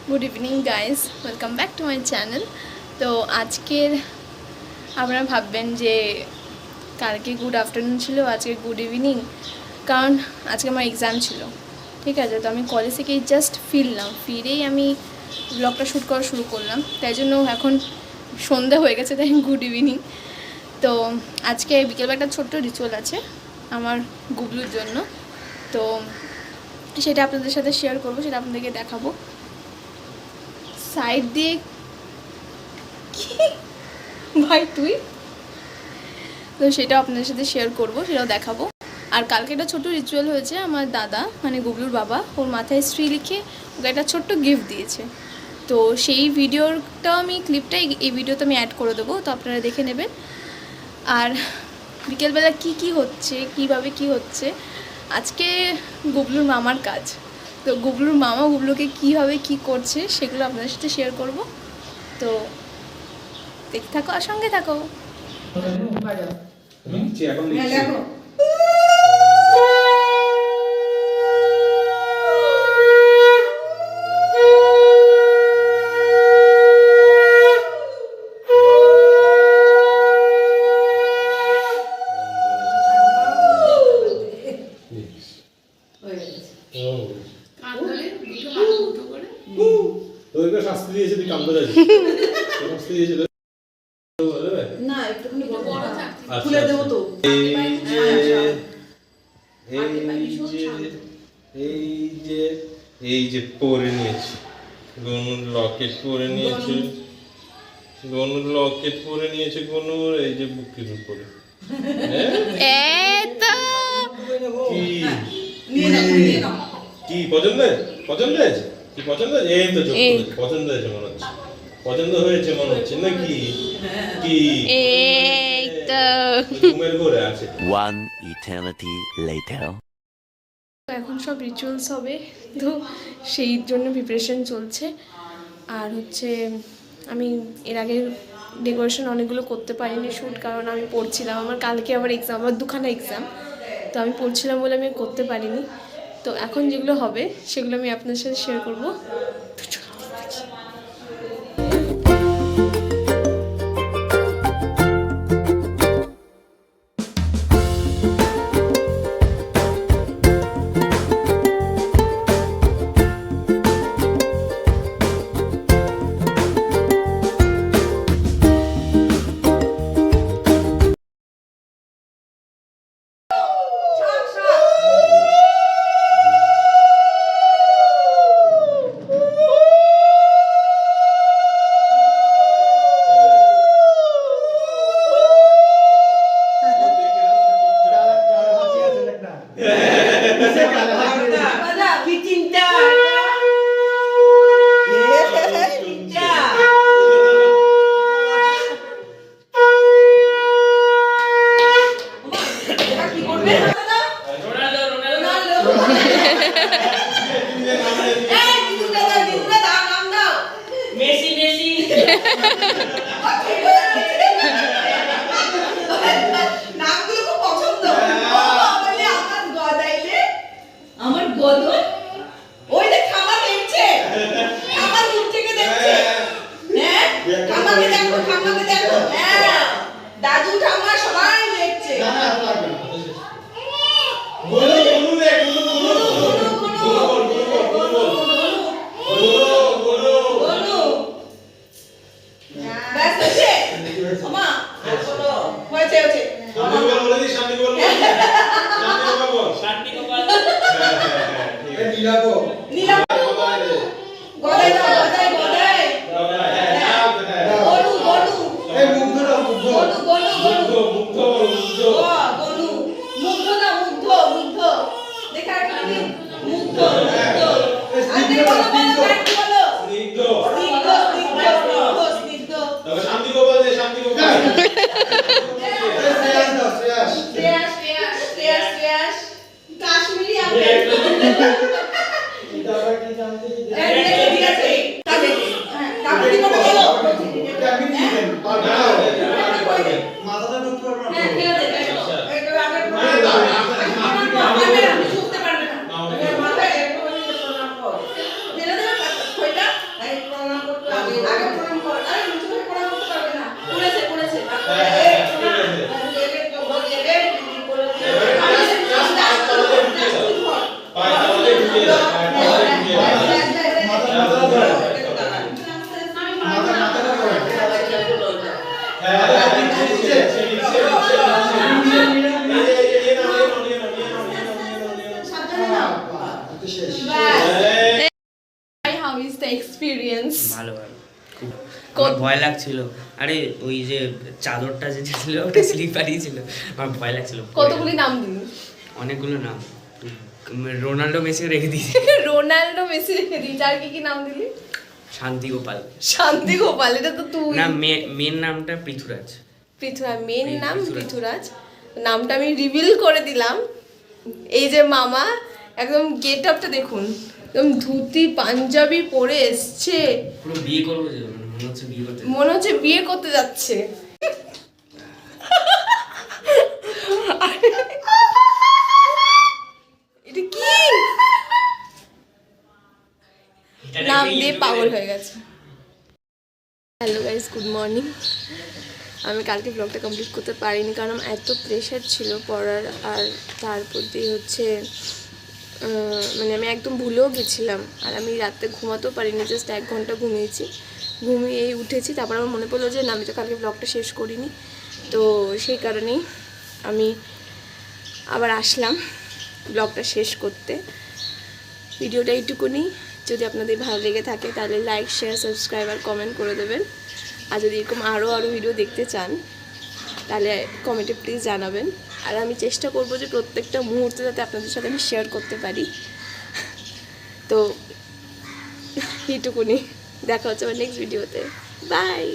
Good evening guys, welcome back to my channel. তো আজকের আপনারা ভাববেন যে কালকে গুড আফটারনুন ছিল, আজকে গুড ইভিনিং, কারণ আজকে আমার এক্সাম ছিল। ঠিক আছে, তো আমি কলেজ থেকেই জাস্ট ফিরেই আমি ব্লগটা শ্যুট করা শুরু করলাম, তাই জন্য এখন সন্ধে হয়ে গেছে, তাই গুড ইভিনিং। তো আজকে বিকেলবেলা একটা ছোট্ট রিচুয়াল আছে আমার গুবলুর জন্য, তো সেটা আপনাদের সাথে শেয়ার করবো, সেটা আপনাদেরকে দেখাবো। সাইড দিয়ে কি ভাই তুই, তো সেটাও আপনাদের সাথে শেয়ার করবো, সেটাও দেখাবো। আর কালকে একটা ছোট্ট রিচুয়াল হয়েছে, আমার দাদা মানে গুবলুর বাবা ওর মাথায় শ্রী লিখে ওকে একটা ছোট্ট গিফট দিয়েছে। তো সেই ভিডিওটাও আমি ক্লিপটাই এই ভিডিওতে আমি অ্যাড করে দেবো, তো আপনারা দেখে নেবেন। আর বিকেলবেলা কি হচ্ছে, কিভাবে কি হচ্ছে, আজকে গুবলুর মামার কাজ, তো গুবলুর মামা গুবলুকে কীভাবে কি করছে সেগুলো আপনাদের সাথে শেয়ার করব। তো দেখতে থাকো আর সঙ্গে থাকো। শাস্তি দিয়েছে তুই কাম করে শাস্তি দিয়েছে না একটুখানি খুলে দেবো তো। এই যে পরে নিয়েছি গনুর লকেট পরে নিয়েছে, গনুর লকেট পরে নিয়েছে গনুর, এই যে বুকের উপরে। কি পছন্দ পছন্দ হয়েছে? কি পছন্দ হয়েছে? এই তো পছন্দ হয়েছে মনে হচ্ছে, পছন্দ হয়েছে মনে হচ্ছে নাকি? কি এই তো ঘুমের ঘরে আছে। One eternity later. এখন সব রিচুয়ালস হবে, তো সেই জন্য প্রিপারেশন চলছে। আর হচ্ছে আমি এর আগে ডেকোরেশন অনেকগুলো করতে পারিনি শ্যুট, কারণ আমি পড়ছিলাম, আমার কালকে আবার এক্সাম, আমার দুখানা এক্সাম, তো আমি পড়ছিলাম বলে আমি করতে পারিনি। তো এখন যেগুলো হবে সেগুলো আমি আপনাদের সাথে শেয়ার করবো। How is the experience? ভালো ভালো খুব আমার ভয় লাগছিল। আরে ওই যে চাদরটা যে ছিল ওটা স্লিপারই ছিল, আমার ভয় লাগছিল। কতগুলি নাম দিলি? অনেকগুলো নাম, রোনাল্ডো মেসি রেখে দিয়েছি। রোনাল্ডো মেসি রেখে দিয়েছি, আর কি নাম দিলি? শান্তি গোপাল। শান্তি গোপাল, এটা তো তুই না, মেন নামটা পৃথুরাজ। পৃথুরাজ মেন নাম পৃথুরাজ, নামটা আমি রিভিল করে দিলাম। এই যে মামা একদম গেট আপটা দেখুন, একদম ধুতি পাঞ্জাবি পরে এসছে, পুরো বিয়ে করবো যে মনে হচ্ছে বিয়ে করতে, মনে হচ্ছে বিয়ে করতে যাচ্ছে। এটা কি নাম দিয়ে পাগল হয়ে গেছে। Hello guys, good morning. আমি কালকে ব্লগটা কমপ্লিট করতে পারিনি কারণ এত প্রেশার ছিল পড়ার, আর তারপর দিয়ে হচ্ছে মানে আমি একদম ভুলেও গেছিলাম, আর আমি রাতে ঘুমাতেও পারিনি, জাস্ট 1 ঘন্টা ঘুমিয়েছি, ঘুমিয়েই উঠেছি। তারপর আমার মনে পড়লো যে না, আমি তো কালকে ব্লগটা শেষ করিনি, তো সেই কারণেই আমি আবার আসলাম ব্লগটা শেষ করতে। ভিডিওটা এইটুকুনি, যদি আপনাদের ভালো লেগে থাকে তাহলে লাইক, শেয়ার, সাবস্ক্রাইব আর কমেন্ট করে দেবেন। আর যদি এরকম আরও ভিডিও দেখতে চান তাহলে কমেন্টে প্লিজ জানাবেন। আর আমি চেষ্টা করব যে প্রত্যেকটা মুহূর্তে যাতে আপনাদের সাথে আমি শেয়ার করতে পারি। তো এইটুকুনি, দেখা হচ্ছে আমার নেক্সট ভিডিওতে। বাই।